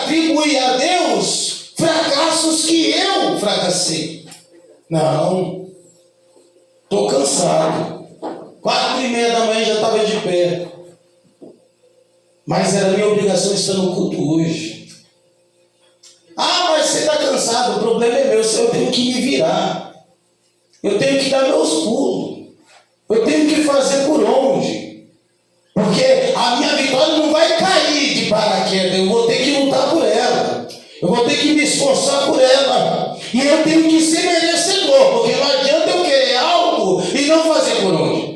atribuir a Deus fracassos que eu fracassei. Não. Estou cansado. 4:30 da manhã já estava de pé. Mas era minha obrigação estar no culto hoje. Ah, mas você está cansado. O problema é meu. Eu tenho que me virar. Eu tenho que dar meus pulos. Eu tenho que fazer por onde. Porque a minha vitória não vai cair de paraquedas. Eu vou ter que lutar por ela. Eu vou ter que me esforçar por ela. E eu tenho que ser merecedor. Porque não adianta eu querer algo e não fazer por onde.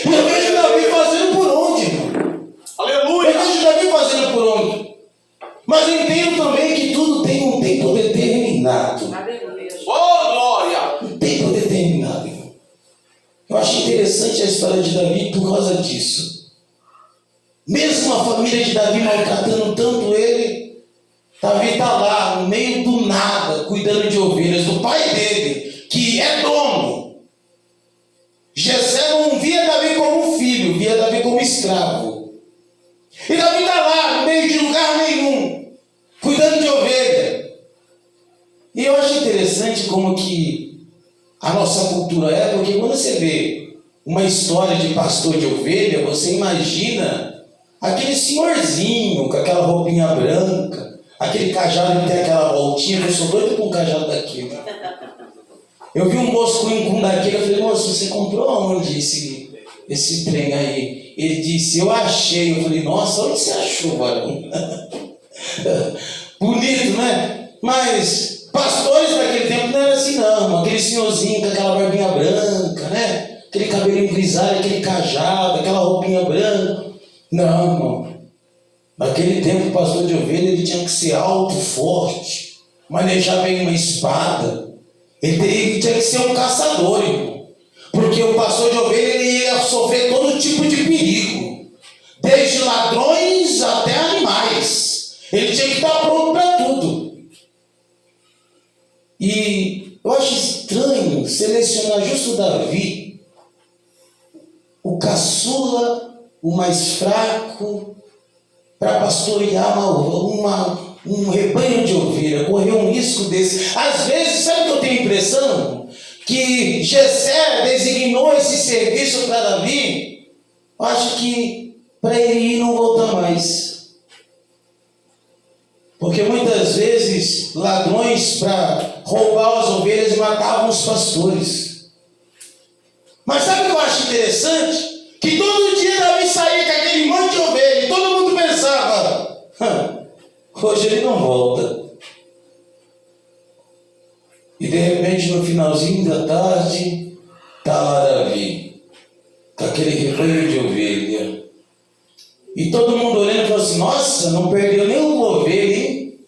Eu vejo Davi fazendo por onde, irmão. Aleluia! Eu vejo Davi fazendo por onde. Mas eu entendo também que tudo tem um tempo determinado. Oh, glória! Um tempo determinado, irmão. Eu acho interessante a história de Davi por causa disso. Mesmo a família de Davi maltratando tanto ele, Davi está lá, no meio do nada, cuidando de ovelhas, do pai dele, que é dono. Jessé não via Davi como filho, via Davi como escravo. E Davi está lá, no meio de lugar nenhum, cuidando de ovelha. E eu acho interessante como que a nossa cultura é, porque quando você vê uma história de pastor de ovelha, você imagina aquele senhorzinho com aquela roupinha branca, aquele cajado que tem aquela voltinha. Eu sou doido com um cajado daquele. Eu vi um moço com um daquele, eu falei, moço, você comprou onde esse trem aí? Ele disse, eu achei. Eu falei, nossa, onde você achou, varão? Bonito, né? Mas pastores daquele tempo não era assim não, aquele senhorzinho com aquela barbinha branca, né? Aquele cabelinho grisalho, aquele cajado, aquela roupinha branca. Não, irmão. Naquele tempo o pastor de ovelha ele tinha que ser alto, forte, manejar bem uma espada. Ele tinha que ser um caçador, irmão. Porque o pastor de ovelha ele ia sofrer todo tipo de perigo, desde ladrões até animais. Ele tinha que estar pronto para tudo. E eu acho estranho selecionar justo Davi, o caçula, o mais fraco, para pastorear um rebanho de ovelha, correr um risco desse. Às vezes, sabe o que eu tenho a impressão? Que Jessé designou esse serviço para Davi, eu acho que para ele ir e não voltar mais. Porque muitas vezes ladrões para roubar as ovelhas matavam os pastores. Mas sabe o que eu acho interessante? Que todo dia Davi saía com aquele monte de ovelha e todo mundo pensava, hoje ele não volta. E de repente no finalzinho da tarde está lá Davi, com aquele rebanho de ovelha. E todo mundo olhando e falou assim, nossa, não perdeu nenhuma ovelha, hein?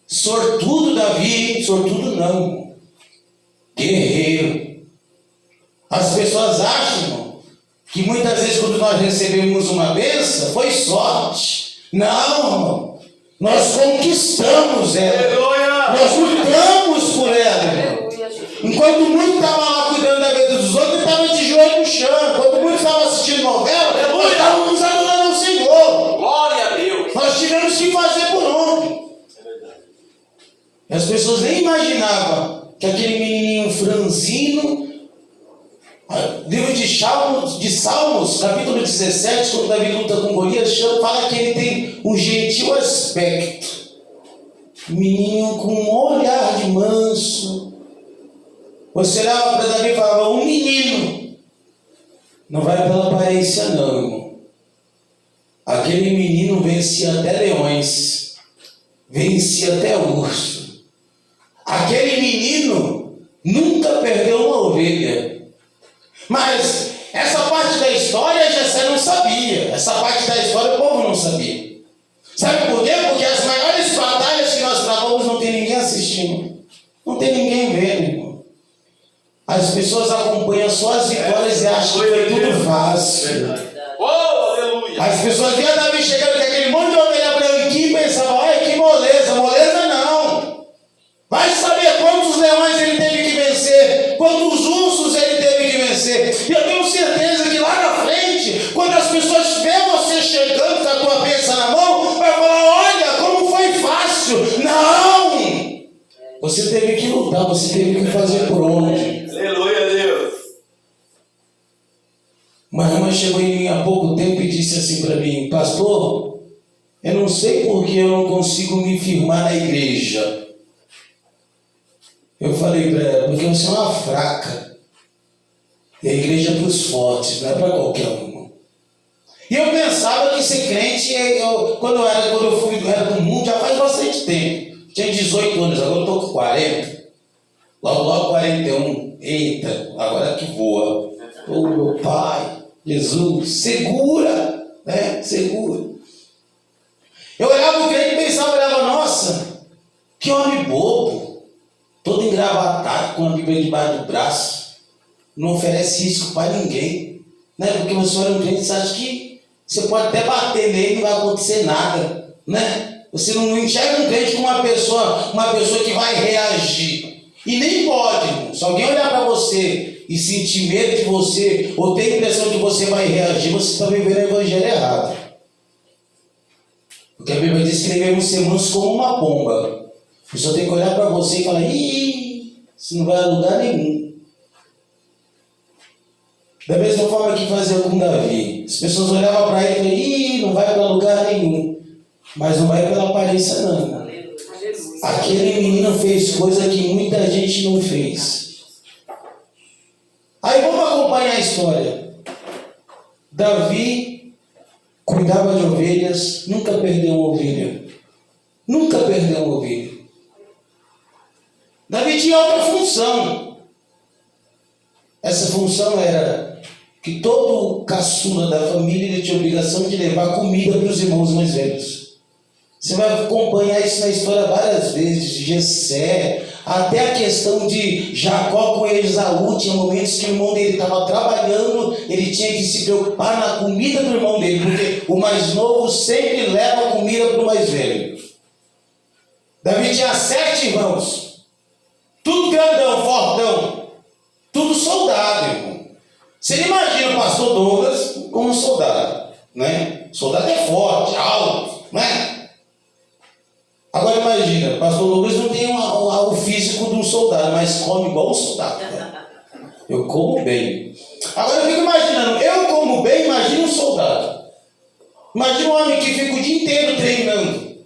Sortudo Davi, hein? Sortudo não, guerreiro. As pessoas acham, irmão, que muitas vezes quando nós recebemos uma bênção, foi sorte. Não, irmão, nós conquistamos ela, nós lutamos por ela, irmão. Enquanto muitos estavam lá cuidando da vida dos outros, estavam de joelho no chão. Enquanto muitos estavam assistindo novela, nós estávamos adorando o Senhor. Glória a Deus! Nós tivemos que fazer por onde? E as pessoas nem imaginavam que aquele menininho franzino, livro de Salmos, capítulo 17, quando Davi luta com Golias, fala que ele tem um gentil aspecto. Um menino com um olhar de manso. Você olhava para Davi e falava, um menino. Não vai pela aparência não, irmão. Aquele menino vencia até leões, vencia até urso. Aquele menino nunca perdeu uma ovelha. Mas essa parte da história Jessé não sabia. Essa parte da história o povo não sabia. Sabe por quê? Porque as maiores batalhas que nós travamos não tem ninguém assistindo. Não tem ninguém vendo, irmão. As pessoas acompanham só as vitórias e acham que foi tudo fácil. Oh, aleluia! As pessoas viam Davi chegando com aquele monte de ovelha branquinha e pensavam, ai que moleza. Moleza não. Vai saber quantos leões ele teve que vencer, quantos ursos ele teve que vencer. E eu tenho certeza que lá na frente, quando as pessoas veem você chegando com a tua bênção na mão, vai falar, olha como Você teve que lutar, você teve que fazer por onde. Aleluia a Deus. Uma irmã chegou em mim há pouco tempo e disse assim para mim: pastor, eu não sei por que eu não consigo me firmar na igreja. Eu falei para ela: porque você é uma fraca. E a igreja é para os fortes, não é para qualquer um. E eu pensava que ser crente, quando eu era do mundo, já faz bastante tempo. Tinha 18 anos, agora eu estou com 40. Logo 41. Eita, agora que voa. Oh, meu Pai, Jesus, segura, né? Segura. Eu olhava o crente e pensava, nossa, que homem bobo, todo engravatado, com a Bíblia debaixo do braço. Não oferece risco para ninguém, né? Porque você olha um crente e acha que você pode até bater nele e não vai acontecer nada, né? Você não enxerga um crente como uma pessoa que vai reagir. E nem pode, irmão. Se alguém olhar para você e sentir medo de você, ou ter a impressão que você vai reagir, você está vivendo o evangelho errado. Porque a Bíblia diz que devemos ser mansos como uma pomba. A pessoa tem que olhar para você e falar: ih, isso não vai a lugar nenhum. Da mesma forma que fazia com Davi. As pessoas olhavam para ele e falavam: ih, não vai para lugar nenhum. Mas não vai pela aparência, não. Aquele menino fez coisa que muita gente não fez. Aí vamos acompanhar a história. Davi cuidava de ovelhas, nunca perdeu uma ovelha. Nunca perdeu uma ovelha. Davi tinha outra função. Essa função era que todo caçula da família tinha a obrigação de levar comida para os irmãos mais velhos. Você vai acompanhar isso na história várias vezes, de Jessé, até a questão de Jacó com Esaú. Tinha momentos que o irmão dele estava trabalhando, ele tinha que se preocupar na comida do irmão dele, porque o mais novo sempre leva a comida para o mais velho. Davi tinha 7 irmãos, tudo grandão, fortão, tudo soldado, irmão. Você imagina o pastor Douglas como soldado, né? O soldado é forte, alto, né? Agora imagina, o pastor Douglas não tem o físico de um soldado, mas come igual um soldado. Né? Eu como bem. Agora eu fico imaginando, eu como bem, imagina um soldado. Imagina um homem que fica o dia inteiro treinando.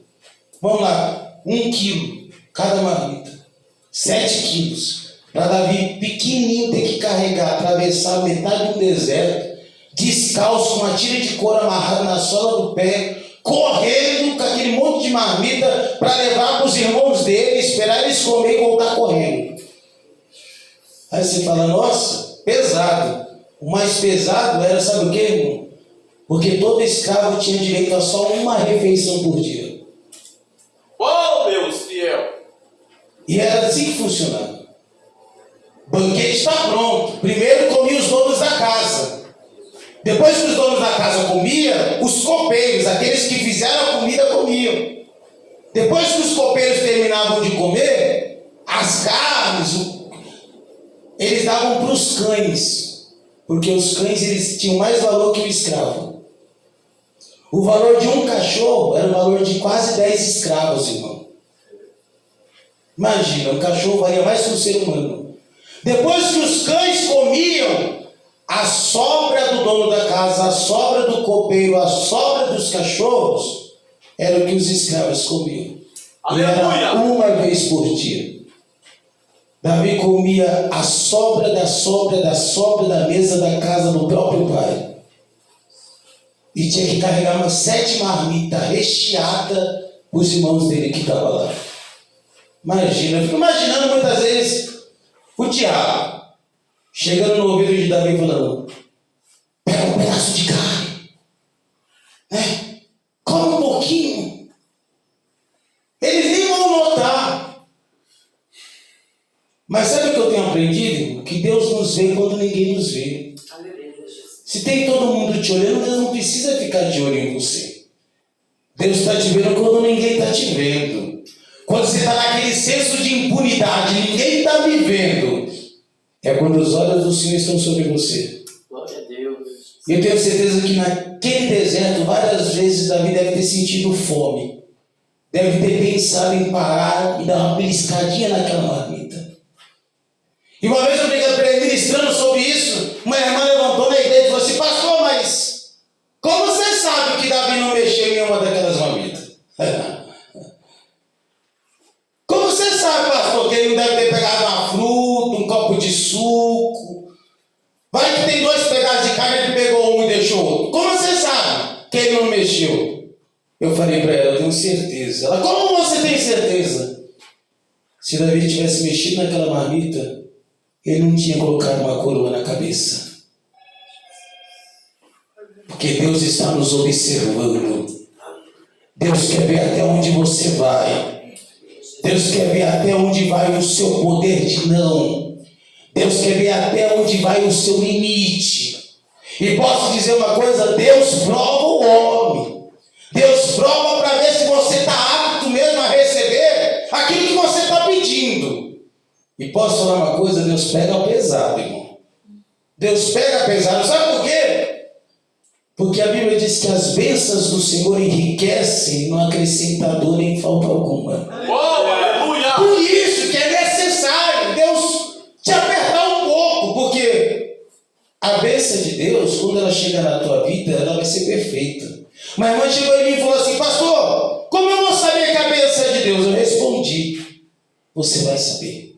Vamos lá, 1 quilo cada marmita. 7 quilos. Para Davi pequenininho ter que carregar, atravessar metade do deserto, descalço, com uma tira de couro amarrada na sola do pé, correndo com aquele monte de marmita para levar para os irmãos dele, esperar eles comer e voltar correndo. Aí você fala: nossa, pesado. O mais pesado era, sabe o que, irmão? Porque todo escravo tinha direito a só uma refeição por dia. Oh, Deus fiel. E era assim que funcionava. O banquete está pronto. Primeiro comia os donos da casa. Depois que os donos da casa comiam, os copeiros, aqueles que fizeram a comida, comiam. Depois que os copeiros terminavam de comer, as carnes, eles davam para os cães. Porque os cães, eles tinham mais valor que o escravo. O valor de um cachorro era o valor de quase 10 escravos, irmão. Imagina, um cachorro valia mais que um ser humano. Depois que os cães comiam, a sobra do dono da casa, a sobra do copeiro, a sobra dos cachorros, era o que os escravos comiam. E era uma vez por dia. Davi comia a sobra da sobra da sobra da mesa da casa do próprio pai. E tinha que carregar umas 7 marmitas recheadas para os irmãos dele que estavam lá. Imagina, eu fico imaginando muitas vezes o diabo chegando no ouvido de Davi e falando: pega um pedaço de carne, né? Come um pouquinho. Eles nem vão notar. Mas sabe o que eu tenho aprendido? Que Deus nos vê quando ninguém nos vê. Se tem todo mundo te olhando, Deus não precisa ficar de olho em você. Deus está te vendo quando ninguém está te vendo. Quando você está naquele senso de impunidade, ninguém está me vendo. É quando os olhos do Senhor estão sobre você. Glória a Deus. E eu tenho certeza que naquele deserto, várias vezes Davi deve ter sentido fome. deve ter pensado em parar e dar uma beliscadinha naquela marmita. E uma vez eu ministrando sobre isso, uma irmã levantou na igreja e falou assim: pastor, mas como você sabe que Davi não mexeu em uma daquelas marmitas? Como você sabe, pastor, que ele não deve ter pegado uma fruta, um copo de suco? Vai que tem 2 pedaços de carne, ele pegou um e deixou outro. Como você sabe que ele não mexeu? Eu falei para ela: eu tenho certeza. Ela: como você tem certeza? Se Davi tivesse mexido naquela marmita, ele não tinha colocado uma coroa na cabeça. Porque Deus está nos observando. Deus quer ver até onde você vai. Deus quer ver até onde vai o seu poder de não. Deus quer ver até onde vai o seu limite. E posso dizer uma coisa: Deus prova o homem. Deus prova para ver se você está apto mesmo a receber aquilo que você está pedindo. E posso falar uma coisa: Deus pega pesado, irmão. Deus pega pesado. Sabe por quê? Porque a Bíblia diz que as bênçãos do Senhor enriquecem, não acrescenta dor nem falta alguma. Aleluia! Por isso que é necessário Deus te apertar um pouco, porque a bênção de Deus, quando ela chega na tua vida, ela vai ser perfeita. Uma irmã chegou em mim e falou assim: pastor, como eu vou saber que a bênção é de Deus? Eu respondi: você vai saber.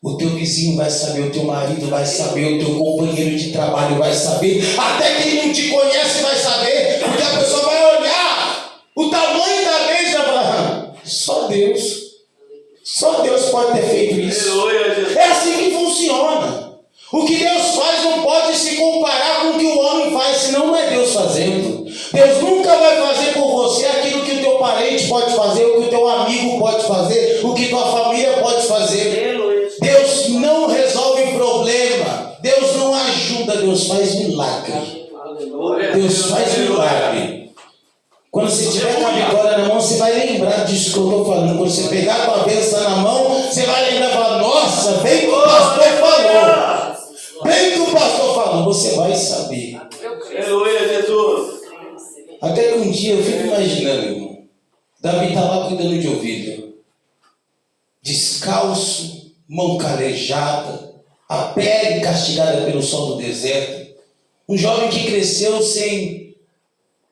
O teu vizinho vai saber, o teu marido vai saber, o teu companheiro de trabalho vai saber, até quem não te conhece vai saber, porque a pessoa vai olhar o tamanho da bênção e vai falar: só Deus pode ter feito isso. É assim que funciona. O que Deus faz não pode se comparar com o que o homem faz, senão não é Deus fazendo. Deus nunca vai fazer por você aquilo que o teu parente pode fazer, o que o teu amigo pode fazer, o que tua família pode fazer. Deus não resolve problema, Deus não ajuda, Deus faz milagre. Deus faz milagre. Quando você tiver com a vitória na mão, você vai lembrar disso que eu estou falando. Quando você pegar com a bênção na mão, você vai lembrar e falar: nossa, bem que o pastor falou. Bem que o pastor falou, você vai saber. Aleluia, Jesus. Até que um dia eu fico imaginando, irmão, Davi está lá cuidando de ovelha, descalço, mão calejada, a pele castigada pelo sol do deserto. Um jovem que cresceu sem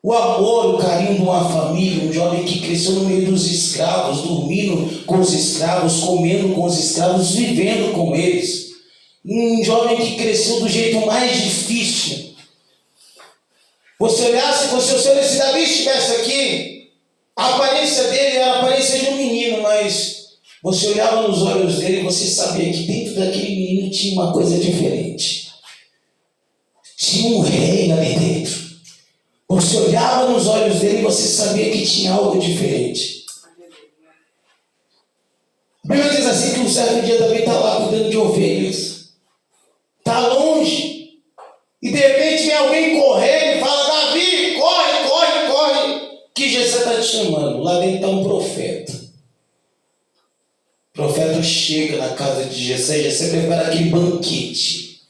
o amor, o carinho de uma família. Um jovem que cresceu no meio dos escravos, dormindo com os escravos, comendo com os escravos, vivendo com eles. Um jovem que cresceu do jeito mais difícil. Você olhasse, se Davi estivesse aqui, a aparência dele era a aparência de um menino, mas você olhava nos olhos dele e você sabia que dentro daquele menino tinha uma coisa diferente. Tinha um rei ali dentro. Você olhava nos olhos dele e você sabia que tinha algo diferente. A Bíblia diz assim que um certo dia Davi está lá cuidando de ovelhas. Está longe. E de repente vem alguém correndo e fala: Davi, corre, corre, corre, que Jessé está te chamando. Lá dentro está um profeta. O profeta chega na casa de Jessé, Jessé prepara aquele banquete.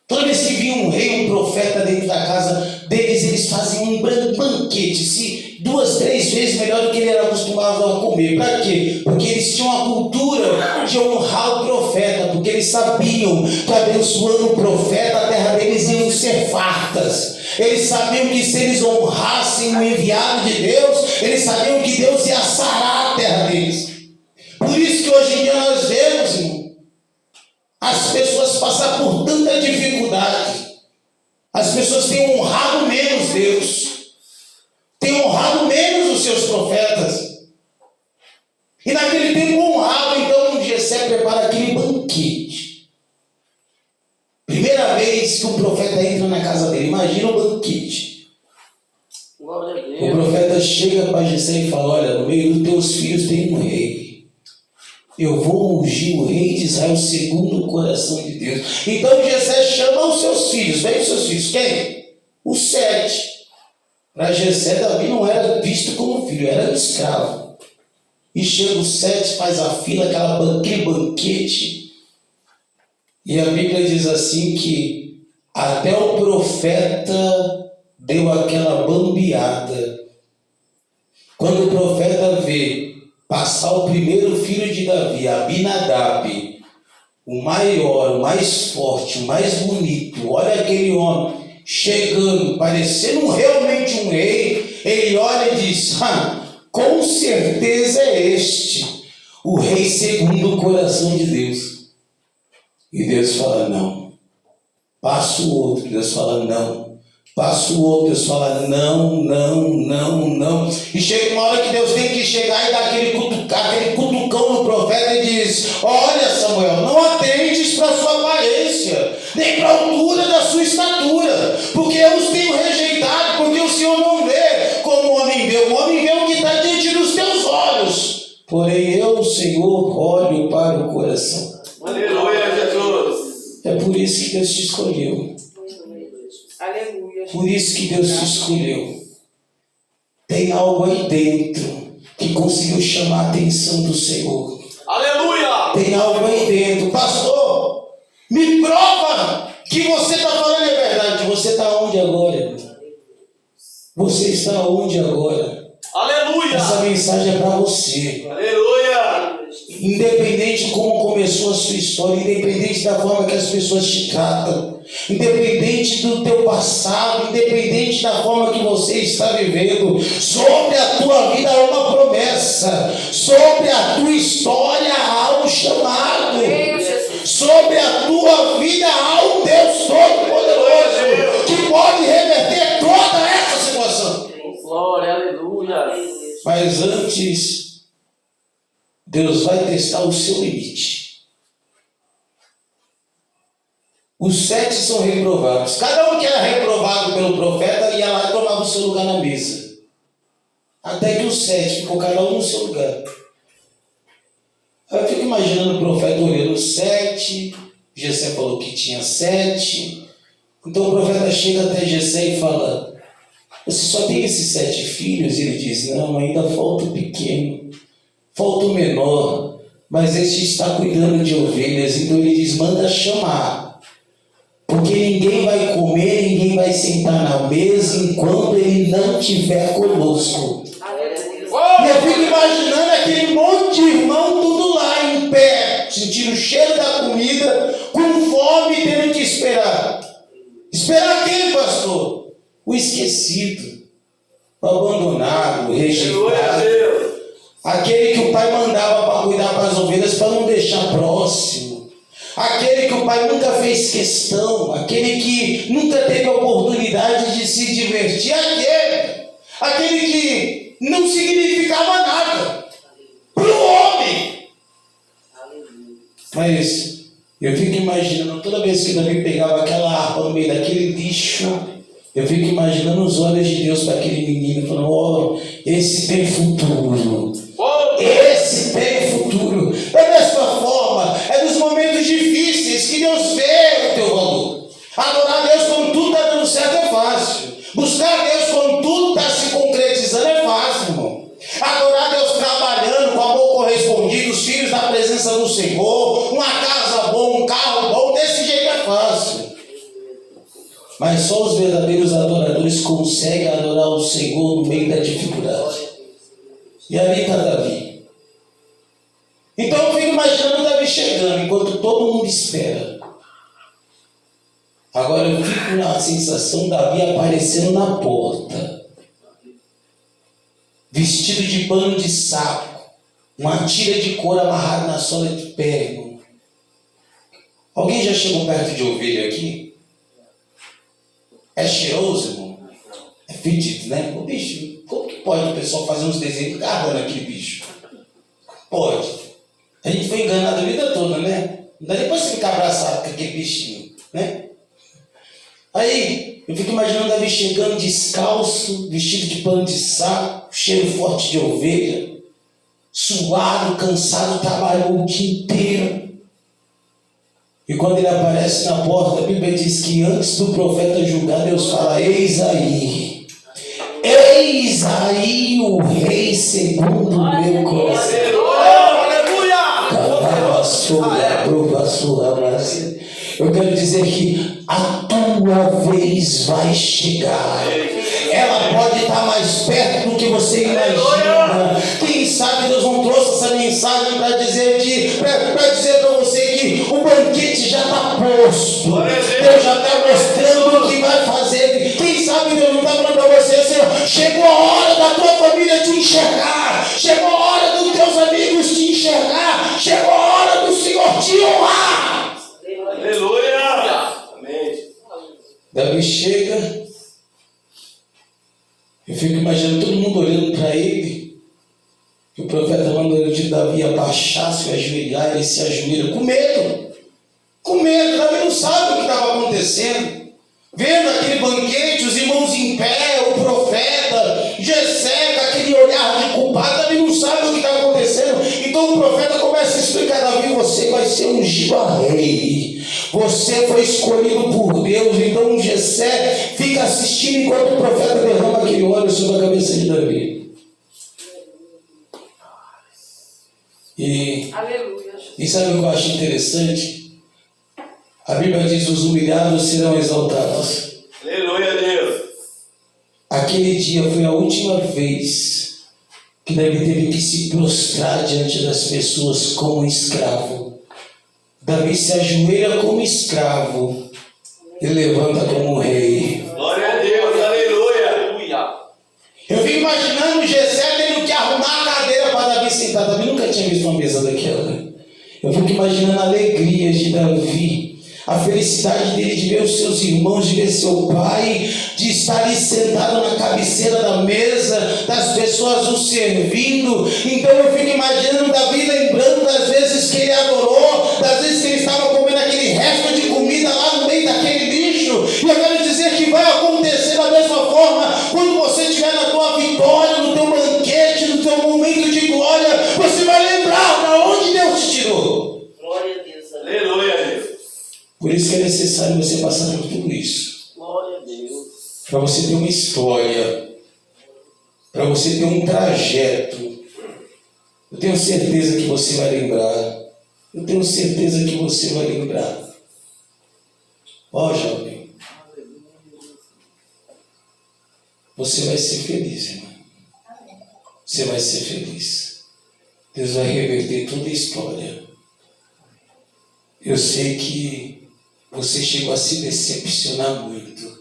Toda vez que vinha um rei, um profeta dentro da casa deles, eles faziam um banquete, se 2, 3 vezes melhor do que ele era acostumado a comer. Para quê? Porque eles tinham a cultura de honrar o profeta, porque eles sabiam que abençoando o profeta, a terra deles iam ser fartas. Eles sabiam que se eles honrassem o enviado de Deus, eles sabiam que Deus ia sarar a terra deles. Por isso que hoje em dia nós vemos, irmão, as pessoas passar por tanta dificuldade. As pessoas têm honrado menos Deus, têm honrado menos os seus profetas. E naquele tempo honrava, então Jessé prepara aquele banquete. Primeira vez que um profeta entra na casa dele, imagina o banquete. O profeta chega para Jessé e fala: olha, no meio dos teus filhos tem um rei. Eu vou ungir o rei de Israel segundo o coração de Deus. Então Jessé chama os seus filhos. Vem os seus filhos. Quem? Os 7. Para Jessé, Davi não era visto como filho, era um escravo. E chega os 7, faz a fila, aquele banquete. E a Bíblia diz assim que até o profeta deu aquela bambeada. Quando o profeta vê passar o primeiro filho de Davi, Abinadab, o maior, o mais forte, o mais bonito, olha aquele homem chegando, parecendo realmente um rei, ele olha e diz: com certeza é este, o rei segundo o coração de Deus. E Deus fala: não. Passa o outro, Deus fala: não. Passa o outro, Deus fala: não, não, não, não. E chega uma hora que Deus tem que chegar e dar aquele cutucão no profeta e diz: olha, Samuel, não atendes para a sua aparência, nem para a altura da sua estatura, porque eu os tenho rejeitado, porque o Senhor não vê como o homem vê o que está diante dos teus olhos. Porém eu, Senhor, olho para o coração. Aleluia, Jesus. É por isso que Deus te escolheu. Aleluia. Por isso que Deus te escolheu. Tem algo aí dentro que conseguiu chamar a atenção do Senhor. Aleluia. Tem algo aí dentro. Pastor, me prova que você está falando a verdade. Você está onde agora? Você está onde agora? Aleluia. Essa mensagem é para você. Aleluia. Independente de como começou a sua história, independente da forma que as pessoas te tratam, independente do teu passado, independente da forma que você está vivendo, sobre a tua vida há uma promessa, sobre a tua história há um chamado, sobre a tua vida há um Deus Todo-Poderoso que pode reverter toda essa situação. Glória, aleluia. Mas antes, Deus vai testar o seu limite. Os 7 são reprovados. Cada um que era reprovado pelo profeta ia lá e tomava o seu lugar na mesa. Até que os 7 ficou cada um no seu lugar. Eu fico imaginando o profeta olhando 7. Jessé falou que tinha 7. Então o profeta chega até Jessé e fala: você só tem esses 7 filhos? E ele diz: não, ainda falta o pequeno, falta o menor, mas este está cuidando de ovelhas. Então ele diz: manda chamar, porque ninguém vai comer, ninguém vai sentar na mesa enquanto ele não estiver conosco. E eu fico imaginando aquele monte de irmão tudo lá em pé, sentindo o cheiro da comida, com fome e tendo que esperar. Esperar quem, pastor? O esquecido, o abandonado, o rejeitado, aquele que o pai mandava para cuidar para as ovelhas para não deixar próximo, aquele que o pai nunca fez questão, aquele que nunca teve a oportunidade de se divertir, aquele que não significava nada para o homem. Mas eu fico imaginando, toda vez que Davi pegava aquela harpa no meio daquele lixo, eu fico imaginando os olhos de Deus para aquele menino, falando: oh, esse tem futuro. Esse tem futuro. Da mesma forma, é nos momentos difíceis que Deus vê o teu valor. Adorar a Deus quando tudo está dando certo é fácil. Buscar a Deus quando tudo está se concretizando é fácil, irmão. Adorar a Deus trabalhando, com amor correspondido, os filhos da presença do Senhor, uma casa boa, um carro bom, desse jeito é fácil. Mas só os verdadeiros adoradores conseguem adorar o Senhor no meio da dificuldade. E ali está Davi. Então eu fico imaginando Davi chegando, enquanto todo mundo espera. Agora eu fico na sensação de Davi aparecendo na porta, vestido de pano de saco, uma tira de couro amarrada na sola de pé, irmão. Alguém já chegou perto de ovelha aqui? É cheiroso, irmão? É fedido, né? O bicho, como que pode o pessoal fazer uns desenhos agarrando aquele bicho? Pode. A gente foi enganado a vida toda, né? Não dá nem pra você ficar abraçado com aquele bichinho, né? Aí, eu fico imaginando Davi chegando descalço, vestido de pano de saco, cheiro forte de ovelha, suado, cansado, trabalhou o dia inteiro. E quando ele aparece na porta, a Bíblia diz que antes do profeta julgar, Deus fala: eis aí o rei segundo o meu coração. Eu quero dizer que a tua vez vai chegar. Ela pode estar mais perto do que você imagina. Quem sabe Deus não trouxe essa mensagem para dizer para você que o banquete já está posto. Deus já está mostrando o que vai fazer. Quem sabe Deus não está falando para você assim, chegou a hora da tua família te enxergar. Chegou a hora dos teus amigos te enxergar. Chegou a hora do Senhor te honrar. Aleluia. Amém. Davi chega. Eu fico imaginando todo mundo olhando para ele. Que o profeta mandou de Davi abaixar, se ajoelhar, ele se ajoelha com medo. Com medo, Davi não sabe o que estava acontecendo. Vendo aquele banquete, os irmãos em pé, o profeta, Jessé, com aquele olhar de culpado, Davi não sabe o que está acontecendo. Então o profeta começa a explicar: Davi, você vai ser ungido a rei. Você foi escolhido por Deus. Então Jessé fica assistindo enquanto o profeta derrama aquele óleo sobre a cabeça de Davi. Aleluia. E sabe o que eu acho interessante? A Bíblia diz: os humilhados serão exaltados. Aleluia, Deus. Aquele dia foi a última vez que Davi teve que se prostrar diante das pessoas como escravo. Davi se ajoelha como escravo e levanta como rei. Glória a Deus, aleluia. Eu fico imaginando Jessé tendo que arrumar a cadeira para Davi sentar. Davi nunca tinha visto uma mesa daquela. Eu fico imaginando a alegria de Davi, a felicidade dele de ver os seus irmãos, de ver seu pai, de estar ali sentado na cabeceira da mesa, das pessoas o servindo. Então eu fico imaginando Davi lembrando das vezes que ele adorou, das vezes que ele estava comendo aquele resto de comida lá no meio daquele lixo. E eu quero dizer que vai acontecer da mesma forma quando você estiver na tua vitória, no teu banquete, no teu momento de glória. Você vai lembrar de onde Deus te tirou. Glória a Deus. Aleluia, Deus. Por isso que é necessário você passar por tudo isso. Glória a Deus. Para você ter uma história. Para você ter um trajeto. Eu tenho certeza que você vai lembrar. Eu tenho certeza que você vai lembrar. Ó, jovem. Você vai ser feliz, irmão. Você vai ser feliz. Deus vai reverter toda a história. Eu sei que você chegou a se decepcionar muito.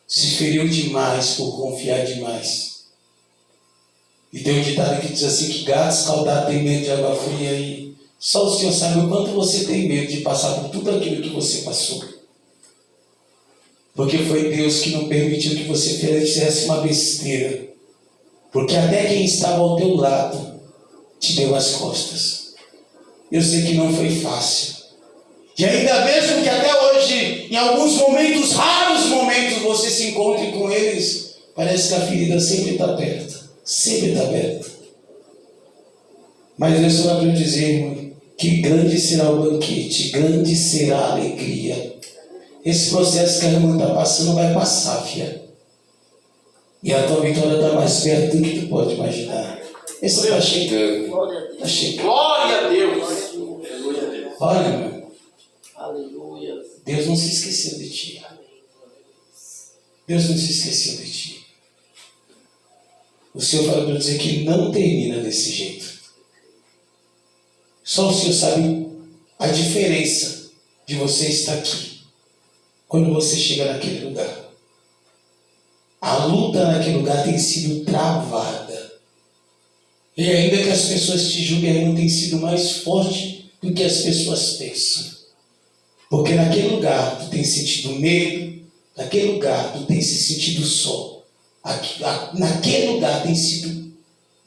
Se feriu demais por confiar demais. E tem um ditado que diz assim, que gato escaldado tem medo de água fria. E só o Senhor sabe o quanto você tem medo de passar por tudo aquilo que você passou. Porque foi Deus que não permitiu que você fizesse uma besteira. Porque até quem estava ao teu lado te deu as costas. Eu sei que não foi fácil. E ainda mesmo que até hoje, em alguns momentos, raros momentos, você se encontre com eles, parece que a ferida sempre está aberta. Sempre está aberta. Mas Deus só vai dizer, irmão, que grande será o banquete, grande será a alegria. Esse processo que a irmã está passando vai passar, filha. E a tua vitória está mais perto do que tu pode imaginar. Esse está chegando. Está chegando. Glória a Deus. Aleluia, Deus. Olha, irmão. Aleluia. Deus não se esqueceu de ti. Deus não se esqueceu de ti. O Senhor fala para dizer que não termina desse jeito. Só o Senhor sabe a diferença de você estar aqui quando você chega naquele lugar. A luta naquele lugar tem sido travada. E ainda que as pessoas te julguem, não tem sido mais forte do que as pessoas pensam. Porque naquele lugar tu tem sentido medo, naquele lugar tu tem se sentido só. Naquele lugar tem sido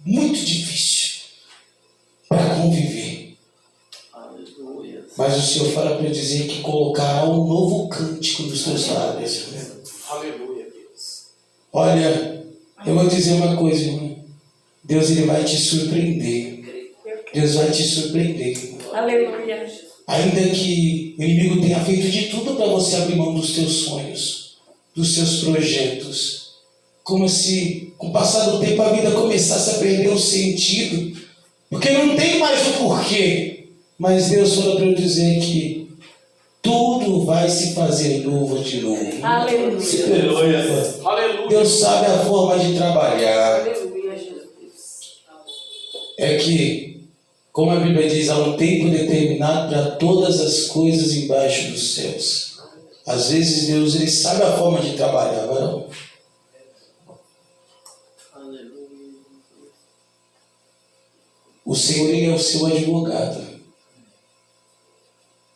muito difícil para conviver. Aleluia. Mas o Senhor fala para eu dizer que colocará um novo cântico nos teus lábios. Aleluia, Deus. Olha, eu vou dizer uma coisa, irmão. Deus ele vai te surpreender. Deus vai te surpreender. Aleluia. Ainda que o inimigo tenha feito de tudo para você abrir mão dos teus sonhos, dos seus projetos. Como se, com o passar do tempo, a vida começasse a perder o sentido. Porque não tem mais o porquê. Mas Deus falou para eu dizer que tudo vai se fazer novo de novo. Aleluia. Se preocupa. Aleluia. Deus sabe a forma de trabalhar. Aleluia, Jesus. É que, como a Bíblia diz, há um tempo determinado para todas as coisas embaixo dos céus. Às vezes Deus ele sabe a forma de trabalhar, varão. Aleluia. O Senhor ele é o seu advogado.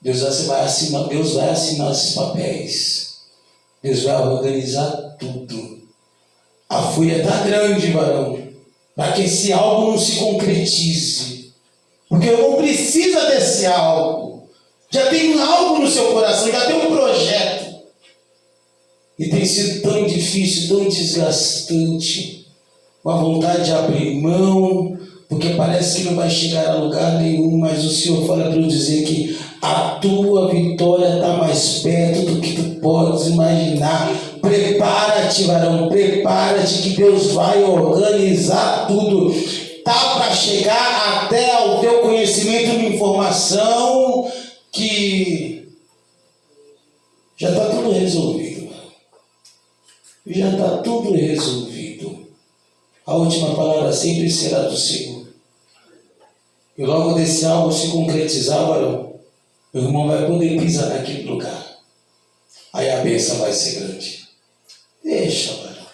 Deus vai assinar esses papéis. Deus vai organizar tudo. A fúria está grande, varão, para que esse algo não se concretize. Porque eu não precisa desse algo. Já tem algo no seu coração, já tem um projeto. E tem sido tão difícil, tão desgastante. Uma vontade de abrir mão, porque parece que não vai chegar a lugar nenhum, mas o Senhor fala para eu dizer que a tua vitória está mais perto do que tu podes imaginar. Prepara-te, varão, prepara-te que Deus vai organizar tudo. Está para chegar até ao teu conhecimento de informação que já está tudo resolvido. Já está tudo resolvido. A última palavra sempre será do Senhor. E logo desse algo se concretizar, varão, meu irmão vai poder pisar naquele lugar. Aí a bênção vai ser grande. Deixa, varão.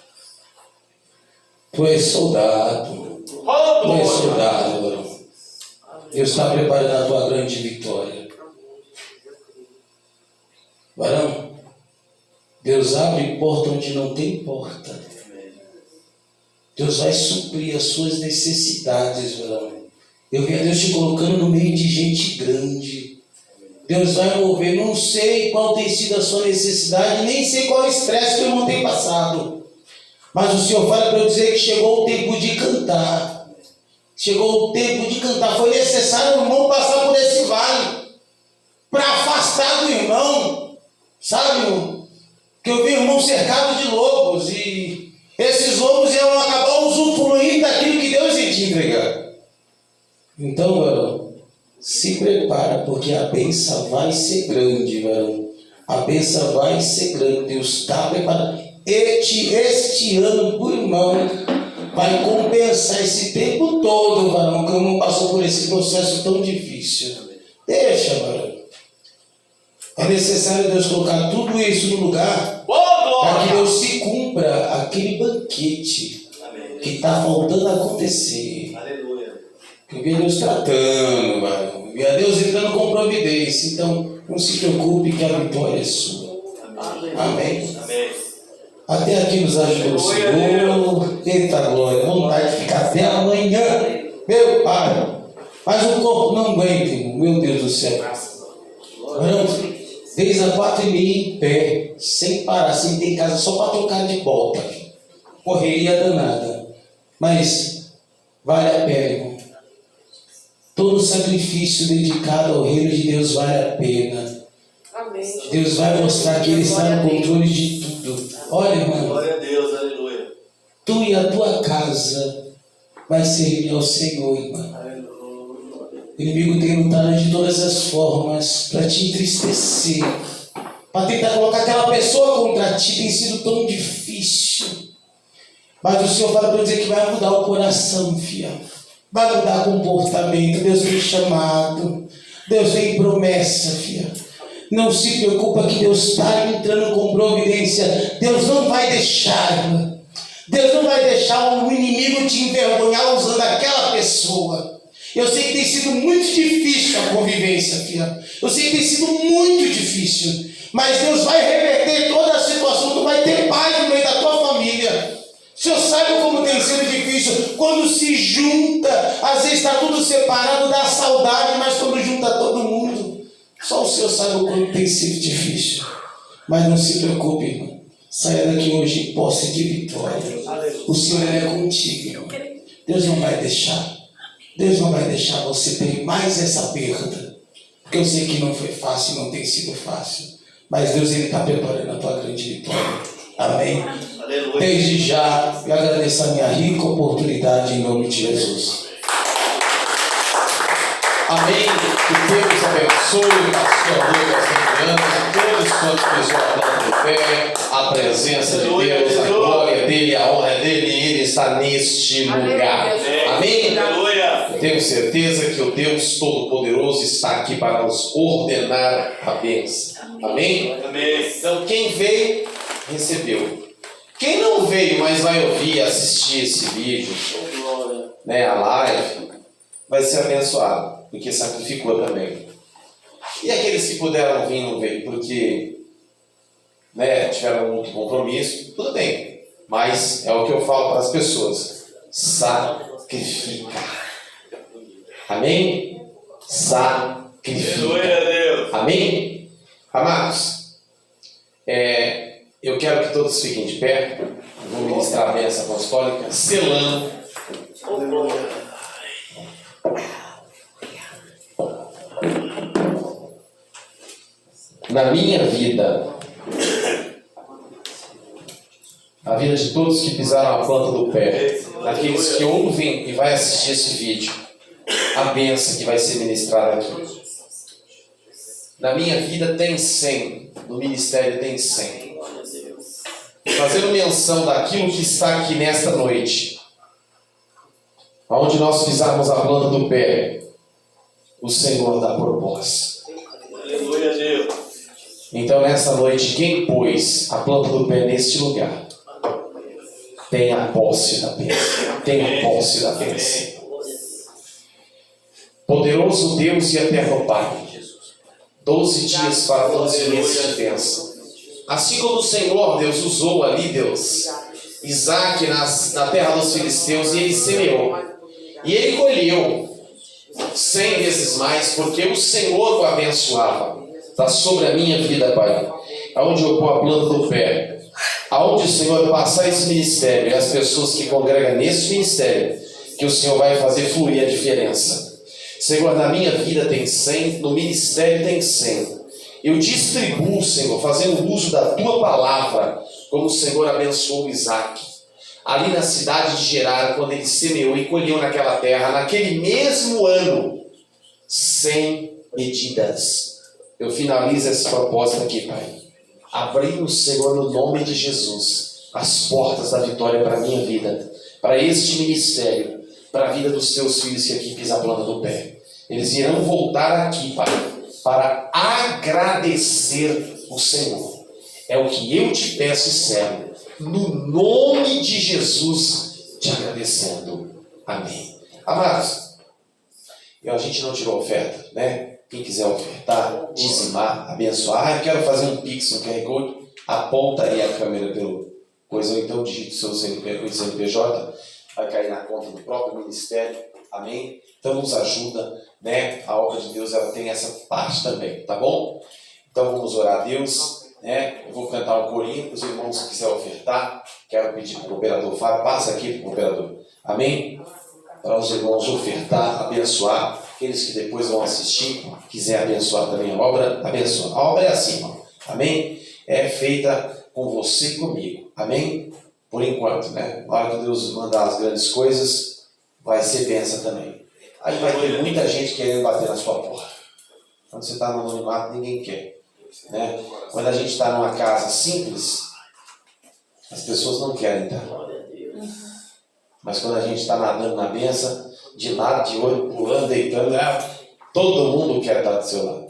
Tu és soldado. Tu és soldado, varão. Deus está preparando a tua grande vitória. Varão, Deus abre porta onde não tem porta. Deus vai suprir as suas necessidades, varão. Eu vejo Deus te colocando no meio de gente grande. Deus vai mover, não sei qual tem sido a sua necessidade, nem sei qual é o estresse que o irmão tem passado. Mas o Senhor fala para eu dizer que chegou o tempo de cantar. Chegou o tempo de cantar. Foi necessário o irmão passar por esse vale para afastar do irmão. Sabe, irmão? Que eu vi o irmão cercado de lobos e esses lobos iam acabar usufruindo daquilo que Deus ia te entregar. Então, varão, se prepara, porque a bênção vai ser grande, varão. A bênção vai ser grande. Deus está preparado. Este ano, o irmão vai compensar esse tempo todo, varão, que o irmão passou por esse processo tão difícil. Deixa, varão. É necessário Deus colocar tudo isso no lugar para que Deus se cumpra aquele banquete que está faltando acontecer. Aleluia. Eu vi Deus tratando, varão. Eu vi a Deus entrando com providência. Então, não se preocupe que a vitória é sua. Amém. Amém. Até aqui nos ajudou o Senhor. Eita glória. Vontade de ficar até amanhã. Meu Pai. Mas o corpo não aguenta, irmão. Meu Deus do céu. Varão, desde as 4h30 em pé, sem parar, sem ter em casa, só para trocar de volta. Correria danada. Mas vale a pena, irmão. Todo sacrifício dedicado ao reino de Deus vale a pena. Amém. Deus vai mostrar que Ele está no controle de tudo. Olha, irmão, Glória a Deus, aleluia. tu e a tua casa vai servir ao Senhor, irmão. O inimigo tem lutado de todas as formas para te entristecer, para tentar colocar aquela pessoa contra ti. Tem sido tão difícil. Mas o Senhor vai dizer que vai mudar o coração, filha. Vai mudar comportamento. Deus tem chamado. Deus tem promessa, filha. Não se preocupa que Deus está entrando com providência. Deus não vai deixar, irmã. Deus não vai deixar o inimigo te envergonhar usando aquela pessoa. Eu sei que tem sido muito difícil a convivência, filha. Eu sei que tem sido muito difícil. Mas Deus vai reverter toda a situação. Tu vai ter paz no meio da tua família. O Senhor sabe como tem sido difícil. Quando se junta, às vezes está tudo separado, dá saudade, mas quando junta todo mundo, só o Senhor sabe o quanto tem sido difícil. Mas não se preocupe, irmão. Saia daqui hoje em posse de vitória. O Senhor é contigo, irmão. Deus não vai deixar. Deus não vai deixar você ter mais essa perda. Porque eu sei que não foi fácil, não tem sido fácil. Mas Deus está preparando a tua grande vitória. Amém? Aleluia. Desde já, eu agradeço a minha rica oportunidade em nome de Jesus. Amém. Que Deus abençoe o pastor Lucas Adriano, todos quantos pessoal estão de pé, a presença de Deus, a glória dele, a honra dele, e ele está neste lugar. Amém? Aleluia. Eu tenho certeza que o Deus Todo-Poderoso está aqui para nos ordenar a bênção. Amém? Amém. Então, quem veio, recebeu. Quem não veio, mas vai ouvir, assistir esse vídeo, Glória. né, a live, vai ser abençoado, porque sacrificou também. E aqueles que puderam vir não veio, porque né, tiveram muito compromisso, tudo bem. Mas é o que eu falo para as pessoas: sacrifica. Amém? Sacrifica. Aleluia, Deus. Amém? Amados, eu quero que todos fiquem de pé. Eu vou ministrar a bênção apostólica, selando. Na minha vida, a vida de todos que pisaram a planta do pé, daqueles que ouvem e vai assistir esse vídeo, a bênção que vai ser ministrada aqui. Na minha vida tem 100, no ministério tem 100. Fazendo menção daquilo que está aqui nesta noite, onde nós pisarmos a planta do pé, o Senhor dá propósito. Aleluia, Deus. Então nessa noite, quem pôs a planta do pé neste lugar, tem a posse da bênção. Tem a posse da bênção. Poderoso Deus e eterno Pai, 12 dias para 12 meses de bênção. Assim como o Senhor, Deus, usou ali, Deus, Isaac na terra dos filisteus, e ele semeou. E ele colheu 100 vezes mais, porque o Senhor o abençoava. Está sobre a minha vida, Pai. Aonde eu pôr a planta do pé, aonde o Senhor passar esse ministério, e as pessoas que congregam nesse ministério, que o Senhor vai fazer fluir a diferença. Senhor, na minha vida tem 100, no ministério tem 100. Eu distribuo, Senhor, fazendo uso da Tua palavra, como o Senhor abençoou Isaac. Ali na cidade de Gerar, quando ele semeou e colheu naquela terra, naquele mesmo ano, 100 medidas. Eu finalizo esse propósito aqui, Pai. Abrindo, Senhor, no nome de Jesus, as portas da vitória para a minha vida, para este ministério, para a vida dos Teus filhos que aqui pisam a planta do pé. Eles irão voltar aqui, Pai, para agradecer o Senhor. É o que eu te peço e servo, no nome de Jesus, te agradecendo. Amém. Amados, a gente não tirou oferta, né? Quem quiser ofertar, dizimar, abençoar, eu quero fazer um pix no QR Code, aponta aí a câmera pelo coisa, ou então digite o seu CNPJ, vai cair na conta do próprio ministério. Amém? Então nos ajuda, né? A obra de Deus, ela tem essa parte também, tá bom? Então vamos orar a Deus, né? Eu vou cantar um corinho, os irmãos que quiserem ofertar, quero pedir para o cooperador Fábio, passa aqui para o cooperador. Amém? Para os irmãos ofertar, abençoar, aqueles que depois vão assistir, quiser abençoar também a obra, abençoa. A obra é assim, irmão. Amém? É feita com você e comigo. Amém? Por enquanto, né? Na hora que Deus mandar as grandes coisas, vai ser bênção também. Aí vai ter muita gente querendo bater na sua porta. Quando você está no anonimato, ninguém quer. Né? Quando a gente está numa casa simples, as pessoas não querem estar. Mas quando a gente está nadando na bênção, de lado, de olho, pulando, deitando, todo mundo quer estar do seu lado.